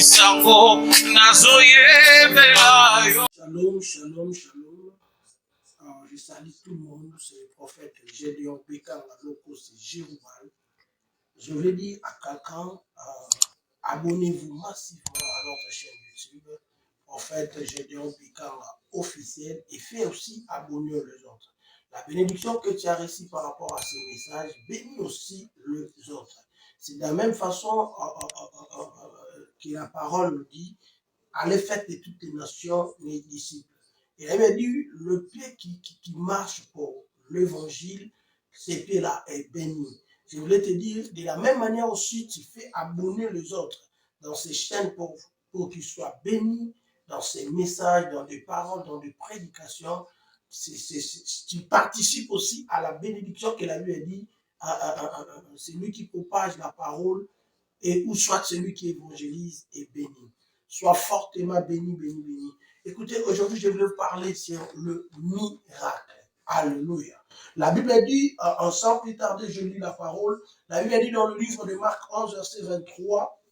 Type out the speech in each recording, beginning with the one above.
Shalom, shalom, shalom. Je salue tout le monde. C'est le prophète Gédéon Békar, c'est Jéruval. Je veux dire à quelqu'un, abonnez-vous massivement à notre chaîne YouTube, prophète Gédéon Békar officiel, et fais aussi abonner les autres. La bénédiction que tu as reçue par rapport à ces messages, bénis aussi les autres. C'est de la même façon que la parole nous dit, allez faire de toutes les nations mes disciples. Et elle m'a dit, le pied qui marche pour l'évangile, ce pied-là est béni. Je voulais te dire, de la même manière aussi, tu fais abonner les autres dans ces chaînes pour qu'ils soient bénis dans ces messages, dans des paroles, dans des prédications. Tu participes aussi à la bénédiction qu'elle a lui a dit, c'est lui qui propage la parole, et ou soit celui qui évangélise est béni. Sois fortement béni, béni, béni. Écoutez, aujourd'hui, je voulais vous parler sur le miracle. Alléluia. La Bible dit, sans plus tarder, je lis la parole. La Bible dit dans le livre de Marc 11, verset 23,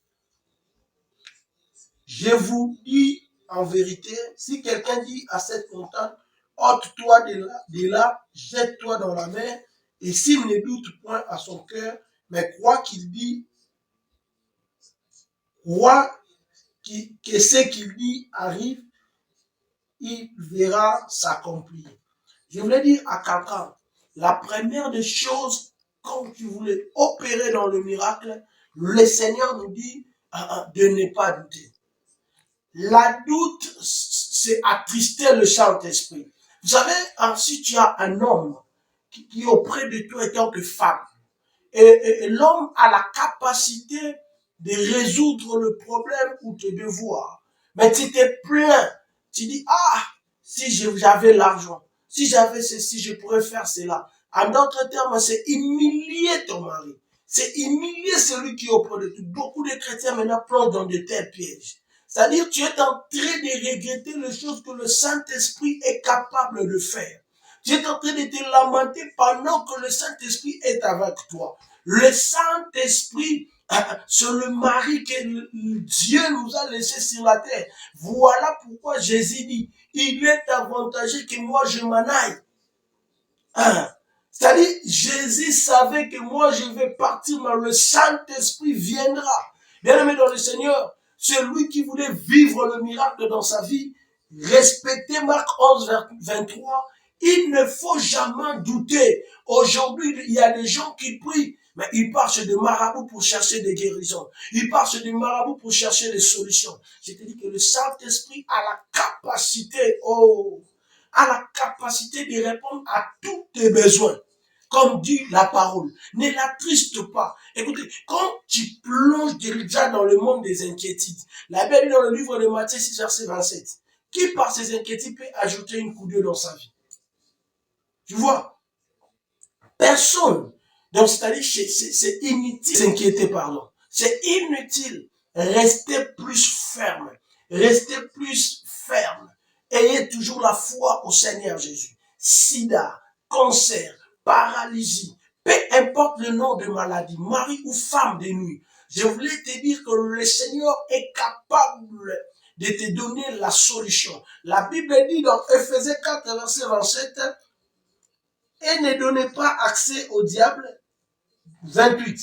je vous dis en vérité, si quelqu'un dit à cette montagne, ôte-toi de là, jette-toi dans la mer, et s'il ne doute point à son cœur, mais croit qu'il dit, croit que ce qu'il dit arrive, il verra s'accomplir. Je voulais dire à quelqu'un, la première des choses, quand tu voulais opérer dans le miracle, le Seigneur nous dit de ne pas douter. La doute, c'est attrister le Saint-Esprit. Vous savez, si tu as un homme qui est auprès de toi en tant que femme, et l'homme a la capacité de résoudre le problème ou tes devoirs, mais tu te plains, tu dis, si j'avais l'argent, si j'avais ceci, je pourrais faire cela. En d'autres termes, c'est humilier ton mari. C'est humilier celui qui est auprès de toi. Beaucoup de chrétiens maintenant plongent dans de tels pièges. C'est-à-dire, tu es en train de regretter les choses que le Saint-Esprit est capable de faire. Tu es en train de te lamenter pendant que le Saint-Esprit est avec toi. Le Saint-Esprit, c'est le mari que Dieu nous a laissé sur la terre. Voilà pourquoi Jésus dit, il est avantageux que moi je m'en aille. C'est-à-dire, Jésus savait que moi je vais partir, mais le Saint-Esprit viendra. Bien-aimé dans le Seigneur, celui qui voulait vivre le miracle dans sa vie, respecter Marc 11, 23, il ne faut jamais douter. Aujourd'hui, il y a des gens qui prient, mais ils partent de marabouts pour chercher des guérisons. Ils partent de marabouts pour chercher des solutions. Je te dis que le Saint-Esprit a la capacité, a la capacité de répondre à tous tes besoins. Comme dit la parole, ne l'attriste pas. Écoutez, quand tu plonges déjà dans le monde des inquiétudes, la Bible dit dans le livre de Matthieu 6, verset 27, qui par ses inquiétudes peut ajouter une coup d'œil dans sa vie? Tu vois? Personne. Donc, c'est-à-dire, c'est inutile s'inquiéter, pardon. C'est inutile. Restez plus ferme. Restez plus ferme. Ayez toujours la foi au Seigneur Jésus. Sida, cancer, paralysie, peu importe le nom de maladie, mari ou femme de nuit, je voulais te dire que le Seigneur est capable de te donner la solution. La Bible dit dans Ephésiens 4, verset 27, et ne donnez pas accès au diable. 28.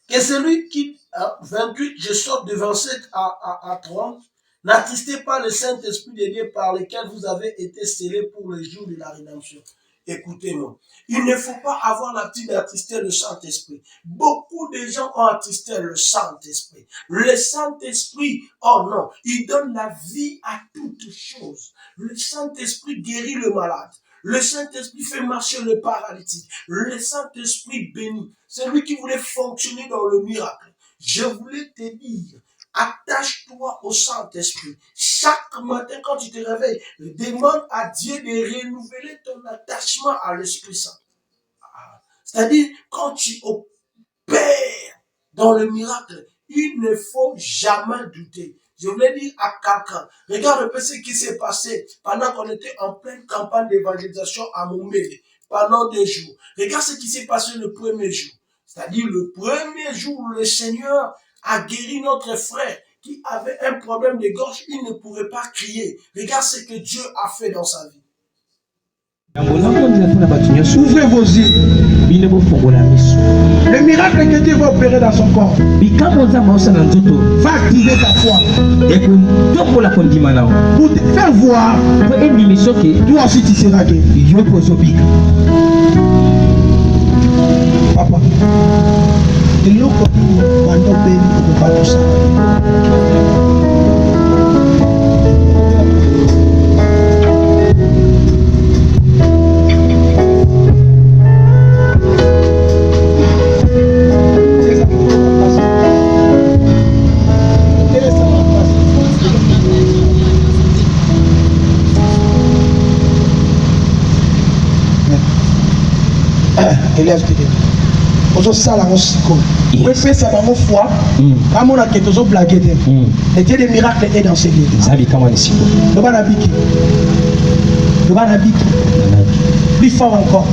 Que celui qui, 28, je sors de 27 à 30, n'attristez pas le Saint-Esprit de Dieu par lequel vous avez été scellés pour le jour de la rédemption. Écoutez-moi, il ne faut pas avoir l'habitude d'attrister le Saint-Esprit. Beaucoup de gens ont attristé le Saint-Esprit. Le Saint-Esprit, oh non, il donne la vie à toutes choses. Le Saint-Esprit guérit le malade. Le Saint-Esprit fait marcher le paralytique. Le Saint-Esprit bénit. C'est lui qui voulait fonctionner dans le miracle. Je voulais te dire, attache-toi au Saint-Esprit. Chaque matin, quand tu te réveilles, demande à Dieu de renouveler ton attachement à l'Esprit Saint. C'est-à-dire, quand tu opères dans le miracle, il ne faut jamais douter. Je voulais dire à quelqu'un, regarde un peu ce qui s'est passé pendant qu'on était en pleine campagne d'évangélisation à Mombele, pendant 2 jours. Regarde ce qui s'est passé le premier jour. C'est-à-dire le premier jour où le Seigneur a guéri notre frère qui avait un problème de gorge, il ne pouvait pas crier. Regarde ce que Dieu a fait dans sa vie. Ouvrez vos yeux. Le miracle que Dieu va opérer dans son corps va activer ta foi pour te faire voir. Toi aussi tu seras guéri. Papa, élève-toi. Ça la siko. Oui, fais ça dans mon foi. Comme on a quelque chose blagué. Le Dieu des miracles est dans ces lieux. Le banabiki. Le banabiki. Plus fort encore.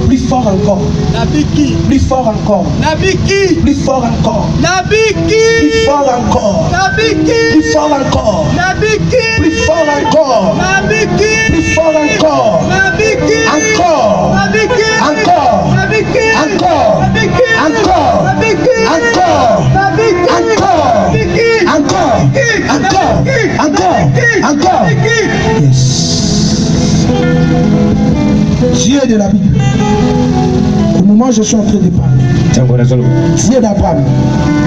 Plus fort encore. Nabiki. Plus fort encore. Nabiki. Plus fort encore. Nabiki. Plus fort encore. Nabiki. Plus fort encore. Nabiki. Plus fort encore. Nabiki. Plus fort encore. Nabiki. Encore. Nabiki. Encore. Nabiki. Encore. Nabiki. Encore. Nabiki. Encore. Nabiki. Encore. Encore. Encore. Encore. Encore. Yes. Dieu de la Bible. Au moment où je suis en train de parler, Dieu d'Abraham,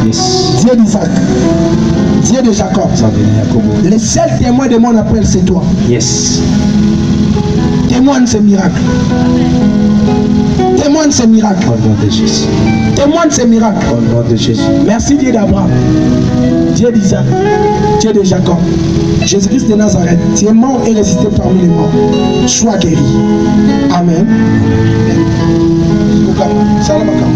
Dieu d'Isaac, Dieu de Jacob, le seul témoin de mon appel, c'est toi. Yes. Témoigne ce miracle. Témoigne ce miracle. Au nom de Jésus. Témoigne ce miracle. Au nom de Jésus. Merci Dieu d'Abraham, Dieu d'Isaac, Dieu de Jacob. Jésus-Christ de Nazareth, tu es mort et ressuscité parmi les morts. Sois guéri. Amen. Salam alaikum.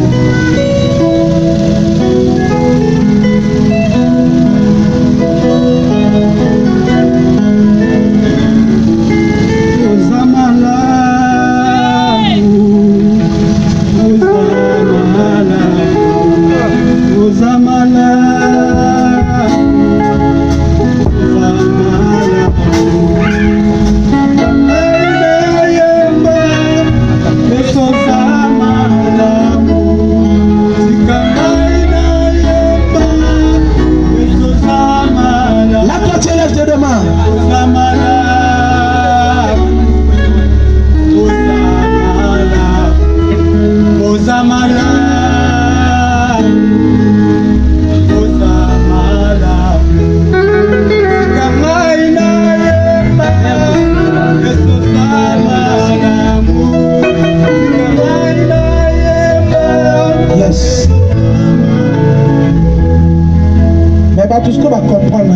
Tout ce qu'on va comprendre,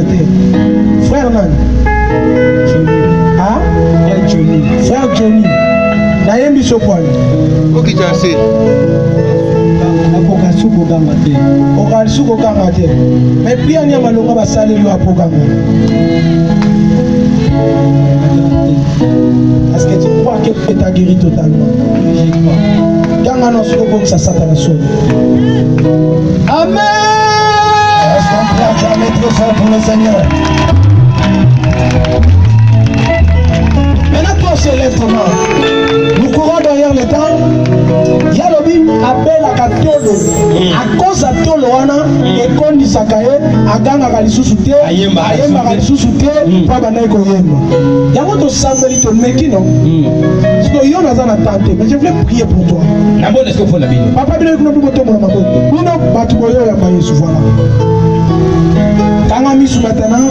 frère Nan, ah, frère Johnny, Naïm Bissopouane, ok, tu as assez. Mais puis on y a malheureusement va saler lui à Pogama. Est-ce que tu crois que tu as guéri totalement? Quand on a que ça s'attend sonne. Amen. Est-ce qu'on peut acclamer trop fort pour le Seigneur? Maintenant, toi, se lève comment? Nous courons derrière le temps. Il y a le bim appelle à Katolo. À cause de Tolo, et qu'on dit Sakaye, à Ganga Galisusuté, à Yemba Galisusuté, pas Baneko Yemba. Il y a votre samedi, ton mec, non? Parce que yon a tenté, mais je voulais prier pour toi. Papa, bien que nous pouvons tomber dans ma boîte. Nous n'avons pas tout le monde souvent là. Quand on a mis sous maintenant,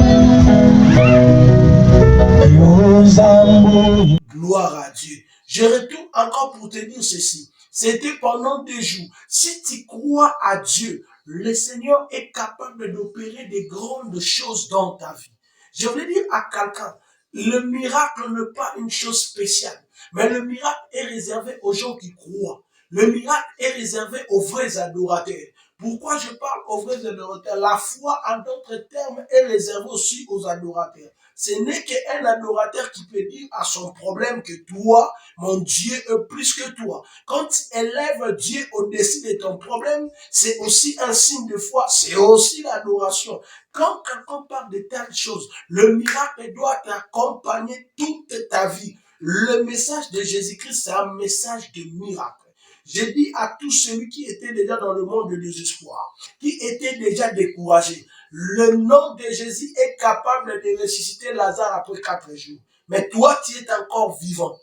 gloire à Dieu. Je retourne encore pour te dire ceci. C'était pendant 2 jours. Si tu crois à Dieu, le Seigneur est capable d'opérer des grandes choses dans ta vie. Je voulais dire à quelqu'un, le miracle n'est pas une chose spéciale, mais le miracle est réservé aux gens qui croient. Le miracle est réservé aux vrais adorateurs. Pourquoi je parle aux vrais adorateurs? La foi, en d'autres termes, est réservée aussi aux adorateurs. Ce n'est qu'un adorateur qui peut dire à son problème que toi, mon Dieu est plus que toi. Quand tu élèves Dieu au-dessus de ton problème, c'est aussi un signe de foi, c'est aussi l'adoration. Quand quelqu'un parle de telles choses, le miracle doit t'accompagner toute ta vie. Le message de Jésus-Christ, c'est un message de miracle. Je dis à tous celui qui était déjà dans le monde de désespoir, qui était déjà découragé, le nom de Jésus est capable de ressusciter Lazare après 4 jours. Mais toi, tu es encore vivant.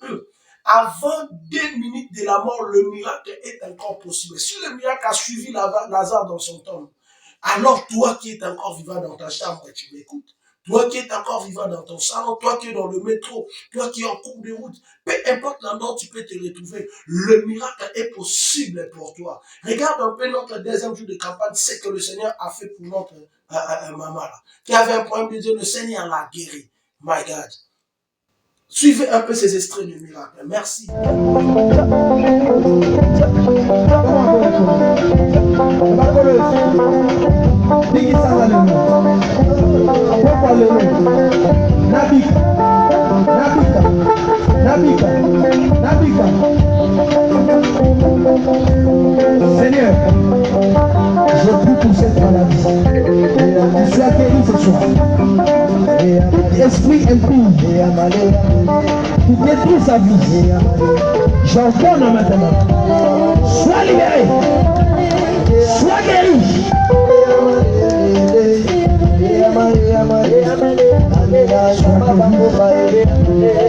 Avant 2 minutes de la mort, le miracle est encore possible. Si le miracle a suivi Lazare dans son tombe, alors toi qui es encore vivant dans ta chambre, tu m'écoutes. Toi qui es encore vivant dans ton salon, toi qui es dans le métro, toi qui es en cours de route, peu importe l'endroit où tu peux te retrouver, le miracle est possible pour toi. Regarde un peu notre deuxième jour de campagne, ce que le Seigneur a fait pour notre maman là, qui avait un problème de Dieu, le Seigneur l'a guéri. My God. Suivez un peu ces extraits de miracle. Merci. Seigneur, je prie pour cette maladie. Tu sois guéri ce soir. Esprit impur qui détruit sa vie, j'ordonne maintenant. Sois libéré. Sois guéri.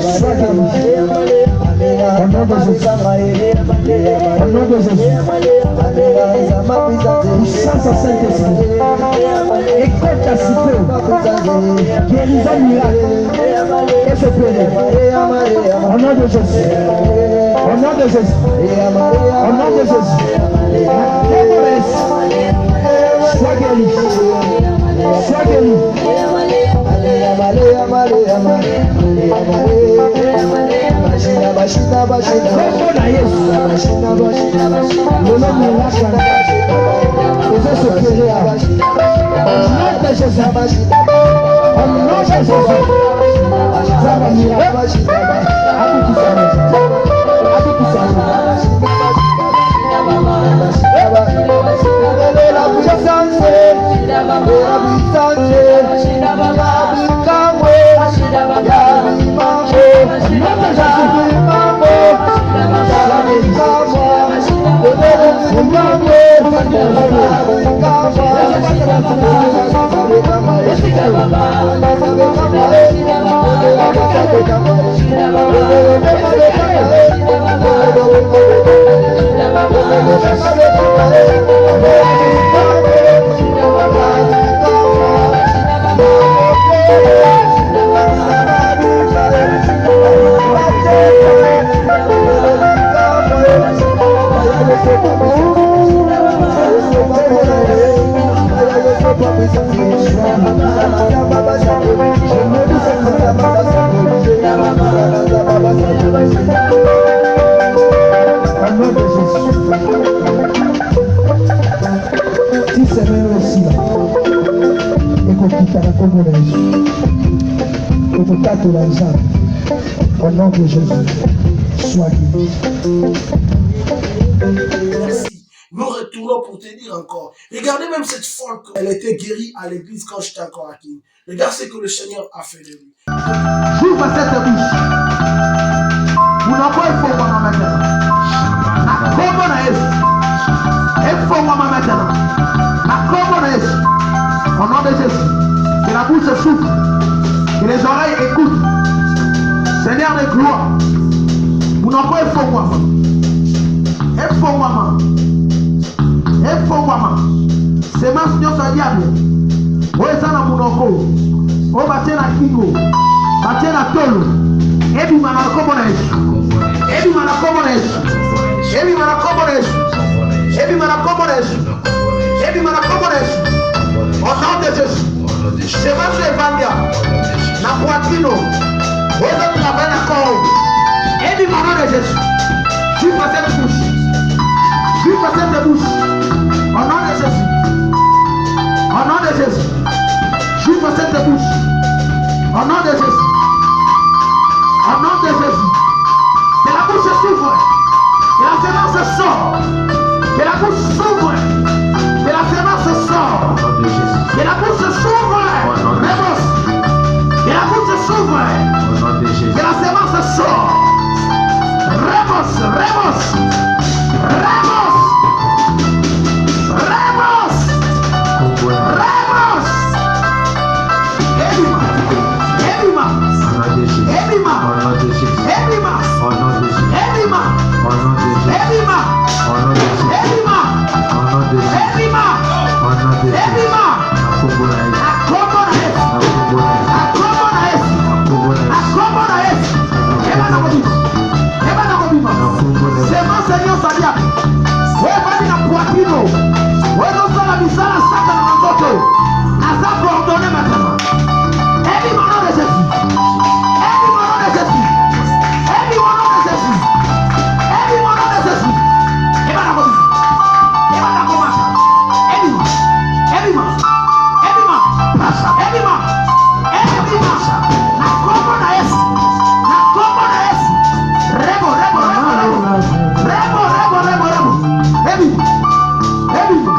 Sois guéri. Au nom de Jésus. Au nom de Jésus. Puissance au Saint-Esprit. Écoute ta cité. Guérison miracle. Et je prie. Au nom de Jésus. Au nom de Jésus. Au nom de Jésus. Sois guéri. Sois guéri. Au nom de Jésus, sois guéri. Merci. Nous retournons pour te dire encore. Regardez même cette folle, elle était guérie à l'église quand j'étais encore à King. Regarde ce que le Seigneur a fait de lui. J'ouvre cette bouche. Vous n'avez pas il faut moi maintenant. Na kombo na Yesu. Il faut moi maintenant. Na kombo na Yesu. Au nom de Jésus. Que la bouche souffle. Que les oreilles écoutent. Seigneur de gloire. Vous n'avez pas il faut moi. Il faut moi. Il faut moi. C'est ma signature diable. Oezana munoko. O batena kingo. Batena tolo. Ebi mana kombo na Yesu. Ebi mana kombo na Yesu. Ebi mana kombo na Yesu. Ebi mana kombo na Yesu. Ebi mana kombo na Yesu. Au nom de Jésus. C'est ma Evandia. Na poitrino. Oza travailler na corps. Ebi mana de Jésus. Je suis passé de bouche. Je suis passé de bouche. Au nom de Jésus. Au nom de Jésus. Je suis passé de bouche. Au nom de ouvre. Au nom de Jésus. Que la semence sort. Remos, remos, remos, remos, remos. Ebima, ebima, Au nom de Jésus. ebima, Au nom de Jésus. ebima, Au nom de Jésus. ebima, Au nom de Jésus. ebima, Au nom de Jésus. ebima, Au nom de Jésus. ebima, Au nom de Jésus. ebima. Akombo na Yesu. Akombo na Yesu. Akombo na Yesu. Akombo na Yesu. Akombo na Yesu. Akombo na Yesu. Eba na kobima. Eba na kobima. Akombo na Yesu. Semence nyonso alia. Webani na poitino. Wezosala misala sata na nzoto. Aza coordonné maintenant. Ebi au nom de Jésus. Ebi au nom de Jésus. Ebi au nom de Jésus. Ebi au nom de Jésus. Eba na kobima. Eba na komasa. Ebima. Ebima. Ebima. Ebima. Ebima. Na kombo na Yesu. Na kombo na Yesu. Rebo, rebo, rebo, rebo. Rebo, rebo, rebo, rebo. Ebima. Ebima.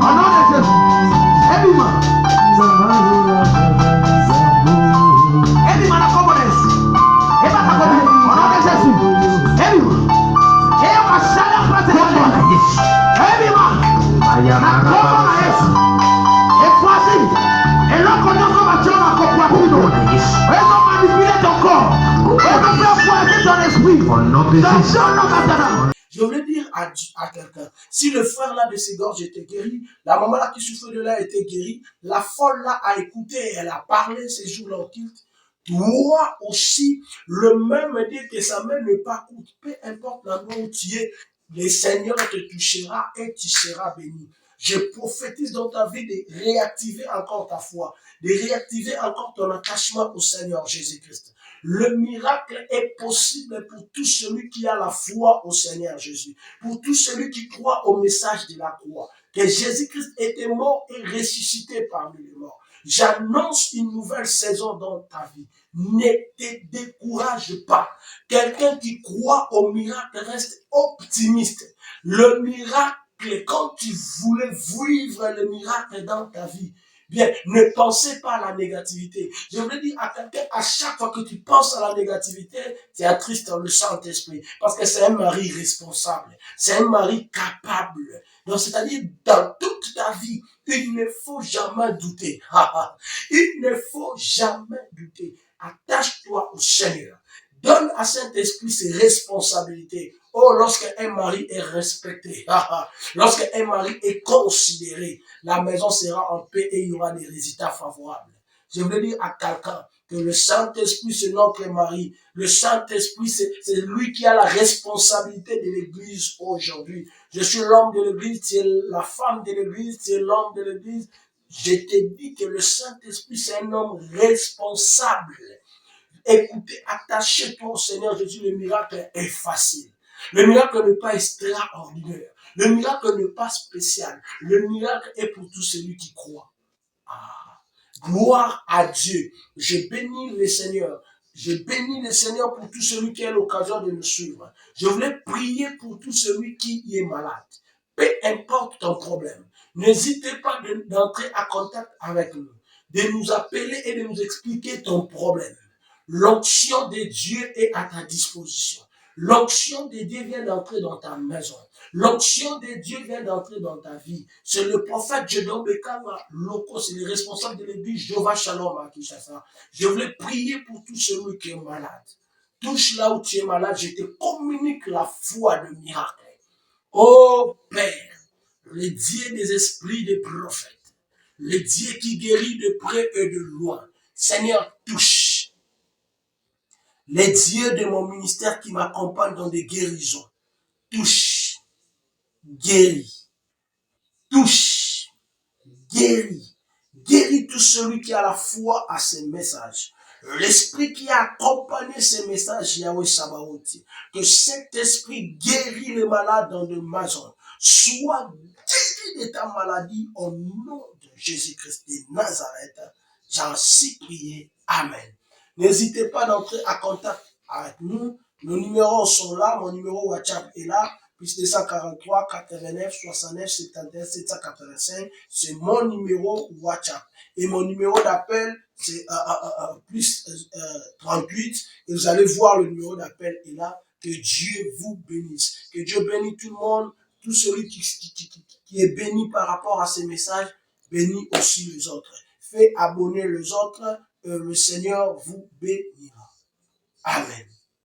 Au nom de Jésus. Ebima. Ebima na kombo na Yesu. Eba na kombo. Au nom de Jésus. Ebima. Eyo masala mpate kombo na Yesu. Ebima. Na kombo na Yesu. Efoisi. Eloko nyonso bationa kokwapino. Ezo manipuler ton corps. Ezo faire pointer ton esprit. Au nom de Jésus. Dans son nom maintenant. Je voulais dire à quelqu'un, si le frère là de ses gorges était guéri, la maman là qui souffrait de là était guérie, la folle là a écouté, elle a parlé ces jours-là au culte, toi aussi, le même dit que sa mère ne pas coûte, peu importe l'endroit où tu es, le Seigneur te touchera et tu seras béni. Je prophétise dans ta vie de réactiver encore ta foi, de réactiver encore ton attachement au Seigneur Jésus-Christ. Le miracle est possible pour tout celui qui a la foi au Seigneur Jésus, pour tout celui qui croit au message de la croix, que Jésus-Christ était mort et ressuscité parmi les morts. J'annonce une nouvelle saison dans ta vie. Ne te décourage pas. Quelqu'un qui croit au miracle reste optimiste. Le miracle, quand tu voulais vivre le miracle dans ta vie, bien, ne pensez pas à la négativité. Je voulais dire à quelqu'un, à chaque fois que tu penses à la négativité, tu attristes le Saint-Esprit. Parce que c'est un mari responsable. C'est un mari capable. Donc, c'est-à-dire, dans toute ta vie, il ne faut jamais douter. Il ne faut jamais douter. Attache-toi au Seigneur. Donne à Saint-Esprit ses responsabilités. Oh, lorsqu'un mari est respecté, lorsqu'un mari est considéré, la maison sera en paix et il y aura des résultats favorables. Je voulais dire à quelqu'un que le Saint-Esprit, c'est notre mari. Le Saint-Esprit, c'est lui qui a la responsabilité de l'Église aujourd'hui. Je suis l'homme de l'Église, tu es la femme de l'Église, tu es l'homme de l'Église. Je te dis que le Saint-Esprit, c'est un homme responsable. Écoutez, attachez-toi au Seigneur Jésus, le miracle est facile. Le miracle n'est pas extraordinaire. Le miracle n'est pas spécial. Le miracle est pour tout celui qui croit. Ah, gloire à Dieu. Je bénis le Seigneur. Je bénis le Seigneur pour tout celui qui a l'occasion de nous suivre. Je voulais prier pour tout celui qui est malade. Peu importe ton problème. N'hésitez pas d'entrer en contact avec nous, de nous appeler et de nous expliquer ton problème. L'onction de Dieu est à ta disposition. L'onction de Dieu vient d'entrer dans ta maison. L'onction de Dieu vient d'entrer dans ta vie. C'est le prophète Jedon Bekama Loko, c'est le responsable de l'église Jova Shalom à Kinshasa. Je voulais prier pour tout celui qui est malade. Touche là où tu es malade, je te communique la foi de miracle. Ô Père, le Dieu des esprits des prophètes, le Dieu qui guérit de près et de loin, Seigneur, touche. Les dieux de mon ministère qui m'accompagnent dans des guérisons, touche, guéris, touche, guéris, guéris tout celui qui a la foi à ces messages. L'esprit qui a accompagné ces messages, Yahweh Sabaoth, que cet esprit guérit les malades dans de maisons, soit guéri de ta maladie au nom de Jésus-Christ de Nazareth. J'en suis prié. Amen. N'hésitez pas d'entrer en contact avec nous. Nos numéros sont là. Mon numéro WhatsApp est là. plus 243 89 69 71 785. C'est mon numéro WhatsApp. Et mon numéro d'appel, c'est plus 38. Et vous allez voir le numéro d'appel. Et là, que Dieu vous bénisse. Que Dieu bénisse tout le monde. Tout celui qui est béni par rapport à ces messages, bénit aussi les autres. Faites abonner les autres. Le Seigneur vous bénira. Amen.